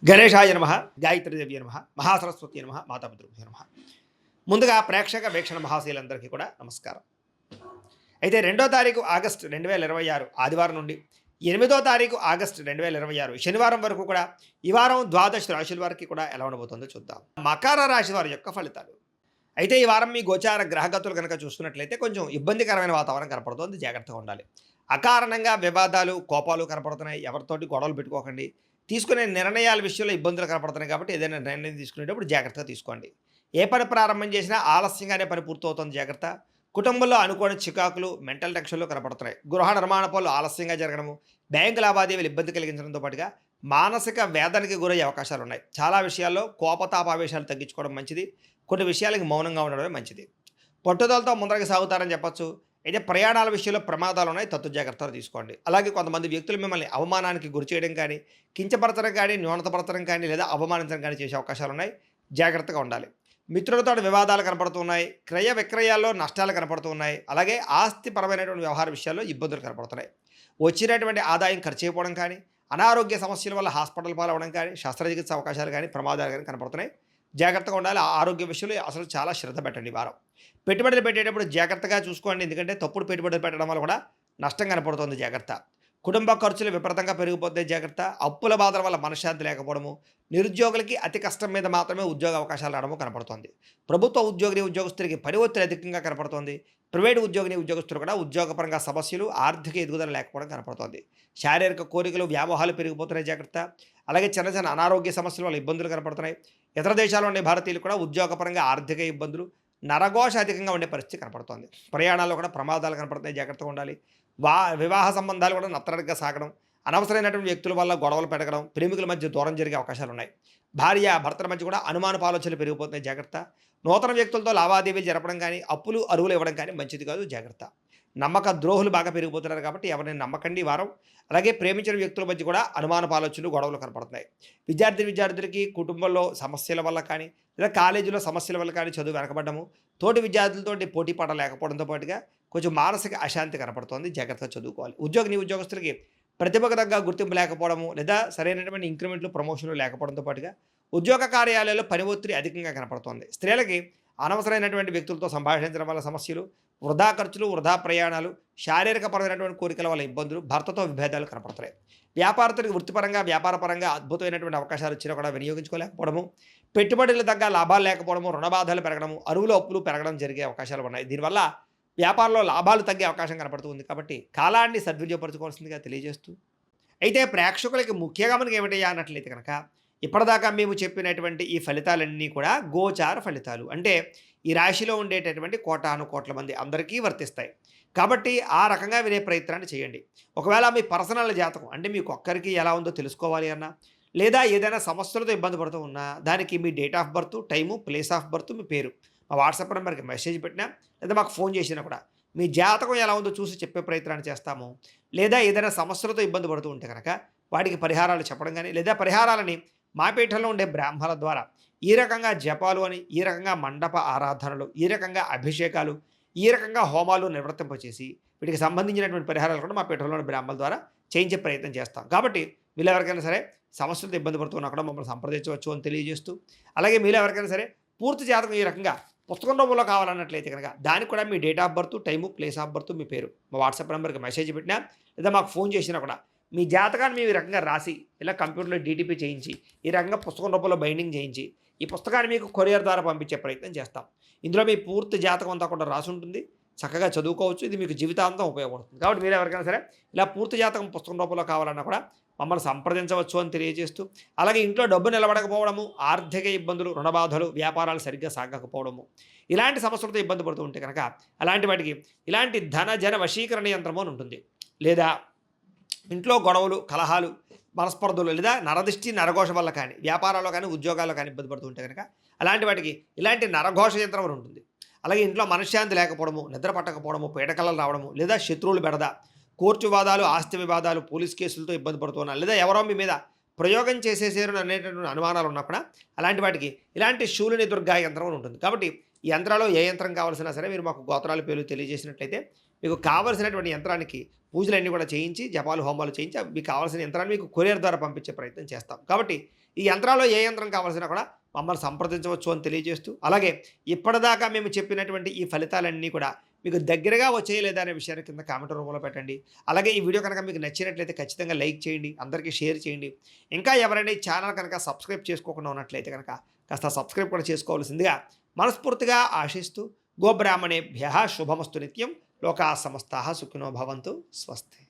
గణేశాయ నమః, గాయత్రీదేవి నమః, మహాసరస్వతి నమః, మాతాపితృభ్యో నమః. ముందుగా ప్రేక్షక వీక్షణ మహాశీలందరికీ కూడా నమస్కారం. అయితే 2వ తారీఖు ఆగస్టు 2026 ఆదివారం నుండి 8వ తారీఖు ఆగస్టు 2026 శనివారం వరకు కూడా ఈ వారం ద్వాదశ రాశుల వారికి కూడా ఎలా ఉండబోతుందో చూద్దాం. మకర రాశి వారి యొక్క ఫలితాలు. అయితే ఈ వారం మీ గోచార గ్రహగతులు కనుక చూసుకున్నట్లయితే కొంచెం ఇబ్బందికరమైన వాతావరణం కనపడుతుంది, జాగ్రత్తగా ఉండాలి. అకారణంగా వివాదాలు, కోపాలు కనపడుతున్నాయి. ఎవరితోటి గొడవలు పెట్టుకోకండి. తీసుకునే నిర్ణయాల విషయంలో ఇబ్బందులు కనపడుతున్నాయి కాబట్టి ఏదైనా నిర్ణయం తీసుకునేటప్పుడు జాగ్రత్తగా తీసుకోండి. ఏ పని ప్రారంభం చేసినా ఆలస్యంగానే పని పూర్తవుతుంది, జాగ్రత్త. కుటుంబంలో అనుకోని చికాకులు, మెంటల్ టెన్షన్లు కనపడుతున్నాయి. గృహ నిర్మాణ పనులు ఆలస్యంగా జరగడము, బ్యాంకు లావాదేవీలు ఇబ్బంది కలిగించడంతో పాటుగా మానసిక వేదనకి గురయ్యే అవకాశాలు ఉన్నాయి. చాలా విషయాల్లో కోపతాపావేశాలు తగ్గించుకోవడం మంచిది. కొన్ని విషయాలకి మౌనంగా ఉండడమే మంచిది. పట్టుదలతో ముందరకు సాగుతారని చెప్పొచ్చు. అయితే ప్రయాణాల విషయంలో ప్రమాదాలు ఉన్నాయి, తత్తు జాగ్రత్తలు తీసుకోండి. అలాగే కొంతమంది వ్యక్తులు మిమ్మల్ని అవమానానికి గురి చేయడం కానీ, కించపరచడం కానీ, న్యూనతపరచడం కానీ లేదా అవమానించడం కానీ చేసే అవకాశాలు ఉన్నాయి, జాగ్రత్తగా ఉండాలి. మిత్రులతో వివాదాలు కనపడుతున్నాయి. క్రయ విక్రయాల్లో నష్టాలు కనపడుతున్నాయి. అలాగే ఆస్తిపరమైనటువంటి వ్యవహార విషయాల్లో ఇబ్బందులు కనపడుతున్నాయి. వచ్చినటువంటి ఆదాయం ఖర్చు అయిపోవడం కానీ, అనారోగ్య సమస్యల వల్ల హాస్పిటల్ పాలవడం కానీ, శస్త్రచికిత్స అవకాశాలు కానీ, ప్రమాదాలు కానీ కనపడుతున్నాయి, జాగ్రత్తగా ఉండాలి. ఆరోగ్య విషయంలో అసలు చాలా శ్రద్ధ పెట్టండి. వారం పెట్టుబడులు పెట్టేటప్పుడు జాగ్రత్తగా చూసుకోండి, ఎందుకంటే తప్పుడు పెట్టుబడులు పెట్టడం వల్ల కూడా నష్టం కనపడుతుంది, జాగ్రత్త. కుటుంబ ఖర్చులు విపరీతంగా పెరిగిపోతాయి, జాగ్రత్త. అప్పుల బాధల వల్ల మనశ్శాంతి లేకపోవడము, నిరుద్యోగులకి అతి కష్టం మీద మాత్రమే ఉద్యోగ అవకాశాలు రావడము కనపడుతుంది. ప్రభుత్వ ఉద్యోగస్తులకి పని ఒత్తిడి అధికంగా కనపడుతుంది. ప్రైవేటు ఉద్యోగస్తులు కూడా ఉద్యోగపరంగా సమస్యలు, ఆర్థిక ఎదుగుదల లేకపోవడం కనపడుతుంది. శారీరక కోరికలు, వ్యామోహాలు పెరిగిపోతున్నాయి, జాగ్రత్త. అలాగే చిన్న చిన్న అనారోగ్య సమస్యల వల్ల ఇబ్బందులు కనపడుతున్నాయి. ఇతర దేశాల్లో ఉండే భారతీయులు కూడా ఉద్యోగపరంగా ఆర్థిక ఇబ్బందులు, నరఘోష అధికంగా ఉండే పరిస్థితి కనపడుతుంది. ప్రయాణాల్లో కూడా ప్రమాదాలు కనపడుతున్నాయి, జాగ్రత్తగా ఉండాలి. వివాహ సంబంధాలు కూడా నత్తరగా సాగడం, అనవసరమైనటువంటి వ్యక్తుల వల్ల గొడవలు పెరగడం, ప్రేమికుల మధ్య దూరం జరిగే అవకాశాలు ఉన్నాయి. భార్య భర్తల మధ్య కూడా అనుమానపు ఆలోచనలు పెరిగిపోతున్నాయి, జాగ్రత్త. నూతన వ్యక్తులతో లావాదేవీలు జరపడం కానీ, అప్పులు అరువులు ఇవ్వడం కానీ మంచిది కాదు, జాగ్రత్త. నమ్మక ద్రోహులు బాగా పెరిగిపోతున్నారు కాబట్టి ఎవరిని నమ్మకండి ఈ వారం. అలాగే ప్రేమించిన వ్యక్తుల మధ్య కూడా అనుమానపు ఆలోచనలు, గొడవలు కనపడుతున్నాయి. విద్యార్థులకి కుటుంబంలో సమస్యల వల్ల కానీ, లేదా కాలేజీలో సమస్యల వల్ల కానీ చదువు వెనకబడ్డము, తోటి విద్యార్థులతోటి పోటీ పడ లేకపోవడంతో పాటుగా కొంచెం మానసిక అశాంతి కనపడుతోంది, జాగ్రత్తగా చదువుకోవాలి. ఉద్యోగస్తులకి ప్రతిభకు తగ్గ గుర్తింపు లేకపోవడము, లేదా సరైనటువంటి ఇంక్రిమెంట్లు, ప్రమోషన్లు లేకపోవడంతో పాటుగా ఉద్యోగ కార్యాలయాల్లో పని ఒత్తిడి అధికంగా కనపడుతోంది. స్త్రీలకి అనవసరమైనటువంటి వ్యక్తులతో సంభాషించడం వల్ల సమస్యలు, వృధా ఖర్చులు, వృధా ప్రయాణాలు, శారీరకపరమైనటువంటి కోరికల వల్ల ఇబ్బందులు, భర్తతో విభేదాలు కనపడుతున్నాయి. వ్యాపారస్తులకు వృత్తిపరంగా, వ్యాపారపరంగా అద్భుతమైనటువంటి అవకాశాలు వచ్చినా కూడా వినియోగించుకోలేకపోవడము, పెట్టుబడులు తగ్గ లాభాలు లేకపోవడము, రుణబాధలు పెరగడము, అరువులు అప్పులు పెరగడం జరిగే అవకాశాలు ఉన్నాయి. దీనివల్ల వ్యాపారంలో లాభాలు తగ్గే అవకాశం కనపడుతుంది కాబట్టి కాలాన్ని సద్వినియోగపరచుకోవాల్సిందిగా తెలియజేస్తూ, అయితే ప్రేక్షకులకి ముఖ్యంగా మనకి ఏమిటయ్యా అన్నట్లయితే కనుక, ఇప్పటిదాకా మేము చెప్పినటువంటి ఈ ఫలితాలన్నీ కూడా గోచార ఫలితాలు, అంటే ఈ రాశిలో ఉండేటటువంటి కోటాను కోట్ల మంది అందరికీ వర్తిస్తాయి. కాబట్టి ఆ రకంగా వినే ప్రయత్నాన్ని చేయండి. ఒకవేళ మీ పర్సనల్ జాతకం అంటే మీకు ఒక్కరికి ఎలా ఉందో తెలుసుకోవాలి అన్నా, లేదా ఏదైనా సమస్యలతో ఇబ్బంది పడుతూ ఉన్నా, దానికి మీ date of birth, time, place of birth, మీ పేరు మా వాట్సాప్ నెంబర్కి మెసేజ్ పెట్టినా, లేదా మాకు ఫోన్ చేసినా కూడా మీ జాతకం ఎలా ఉందో చూసి చెప్పే ప్రయత్నాన్ని చేస్తాము. లేదా ఏదైనా సమస్యలతో ఇబ్బంది పడుతూ ఉంటే కనుక వాటికి పరిహారాలు చెప్పడం కానీ, లేదా పరిహారాలని మా పీఠంలో ఉండే బ్రాహ్మణుల ద్వారా ఈ రకంగా జపాలు అని, ఈ రకంగా మండప ఆరాధనలు, ఈ రకంగా అభిషేకాలు, ఈ రకంగా హోమాలు నిర్వర్తింపచేసి వీటికి సంబంధించినటువంటి పరిహారాలు కూడా మా పీఠంలోని బ్రాహ్మణుల ద్వారా చేయించే ప్రయత్నం చేస్తాం. కాబట్టి వీళ్ళు ఎవరికైనా సరే సమస్యలతో ఇబ్బంది పడుతున్నా కూడా మమ్మల్ని సంప్రదించవచ్చు అని తెలియజేస్తూ, అలాగే మీరు ఎవరికైనా సరే పూర్తి జాతకం ఈ రకంగా పుస్తకం రూపంలో కావాలన్నట్లయితే కనుక దానికి కూడా మీ date of birth, time, place of birth, మీ పేరు మా వాట్సాప్ నెంబర్కి మెసేజ్ పెట్టినా, లేదా మాకు ఫోన్ చేసినా కూడా మీ జాతకాన్ని మేము ఈ రకంగా రాసి ఇలా కంప్యూటర్లో డీటీపీ చేయించి ఈ రకంగా పుస్తకం రూపంలో బైండింగ్ చేయించి ఈ పుస్తకాన్ని మీకు కొరియర్ ద్వారా పంపించే ప్రయత్నం చేస్తాం. ఇందులో మీ పూర్తి జాతకం అంతా కూడా రాసి ఉంటుంది, చక్కగా చదువుకోవచ్చు. ఇది మీకు జీవితాంతం ఉపయోగపడుతుంది. కాబట్టి మీరు ఎవరికైనా సరే ఇలా పూర్తి జాతకం పుస్తకం రూపంలో కావాలన్నా కూడా మమ్మల్ని సంప్రదించవచ్చు అని తెలియజేస్తూ, అలాగే ఇంట్లో డబ్బు నిలబడకపోవడము, ఆర్థిక ఇబ్బందులు, రుణబాధలు, వ్యాపారాలు సరిగ్గా సాగకపోవడము, ఇలాంటి సమస్యలతో ఇబ్బంది పడుతూ ఉంటే కనుక అలాంటి వాటికి ఇలాంటి జన వశీకరణ యంత్రము అని ఉంటుంది. లేదా ఇంట్లో గొడవలు, కలహాలు, మనస్పర్ధలు, లేదా నరదిష్టి, నరఘోష వల్ల కానీ, వ్యాపారాల్లో కానీ, ఉద్యోగాల్లో కానీ ఇబ్బంది పడుతూ ఉంటే కనుక అలాంటి వాటికి ఇలాంటి నరఘోష యంత్రం అని ఉంటుంది. అలాగే ఇంట్లో మనశ్శాంతి లేకపోవడము, నిద్ర పట్టకపోవడము, పీడకలలు రావడము, లేదా శత్రువులు బెడద, కోర్టు వివాదాలు, ఆస్తి వివాదాలు, పోలీస్ కేసులతో ఇబ్బంది పడుతున్నారు, లేదా ఎవరో మీ మీద ప్రయోగం చేసేసారు అనేటటువంటి అనుమానాలు ఉన్నప్పుడు అలాంటి వాటికి ఇలాంటి శూలిని దుర్గా యంత్రం ఉంటుంది. కాబట్టి ఈ యంత్రాల్లో ఏ యంత్రం కావాల్సినా సరే మీరు మాకు గోత్రాల పేర్లు తెలియజేసినట్లయితే మీకు కావలసినటువంటి యంత్రానికి పూజలన్నీ కూడా చేయించి, జపాలు, హోమాలు చేయించి మీకు కావాల్సిన యంత్రాన్ని మీకు కొరియర్ ద్వారా పంపించే ప్రయత్నం చేస్తాం. కాబట్టి ఈ యంత్రాల్లో ఏ యంత్రం కావాల్సినా కూడా మమ్మల్ని సంప్రదించవచ్చు అని తెలియజేస్తూ, అలాగే ఇప్పటిదాకా మేము చెప్పినటువంటి ఈ ఫలితాలన్నీ కూడా మీకు దగ్గరగా వచ్చాయి లేదా అనే విషయాన్ని కింద కామెంట్ రూపంలో పెట్టండి. అలాగే ఈ వీడియో కనుక మీకు నచ్చినట్లయితే ఖచ్చితంగా లైక్ చేయండి, అందరికీ షేర్ చేయండి. ఇంకా ఎవరైనా ఈ ఛానల్ కనుక సబ్స్క్రైబ్ చేసుకోకుండా ఉన్నట్లయితే కనుక కాస్త సబ్స్క్రైబ్ కూడా చేసుకోవాల్సిందిగా మనస్ఫూర్తిగా ఆశిస్తూ, గోబ్రాహ్మణేభ్యః శుభమస్తు నిత్యం, లోకా సమస్తాః సుఖినో భవంతు, స్వస్తి.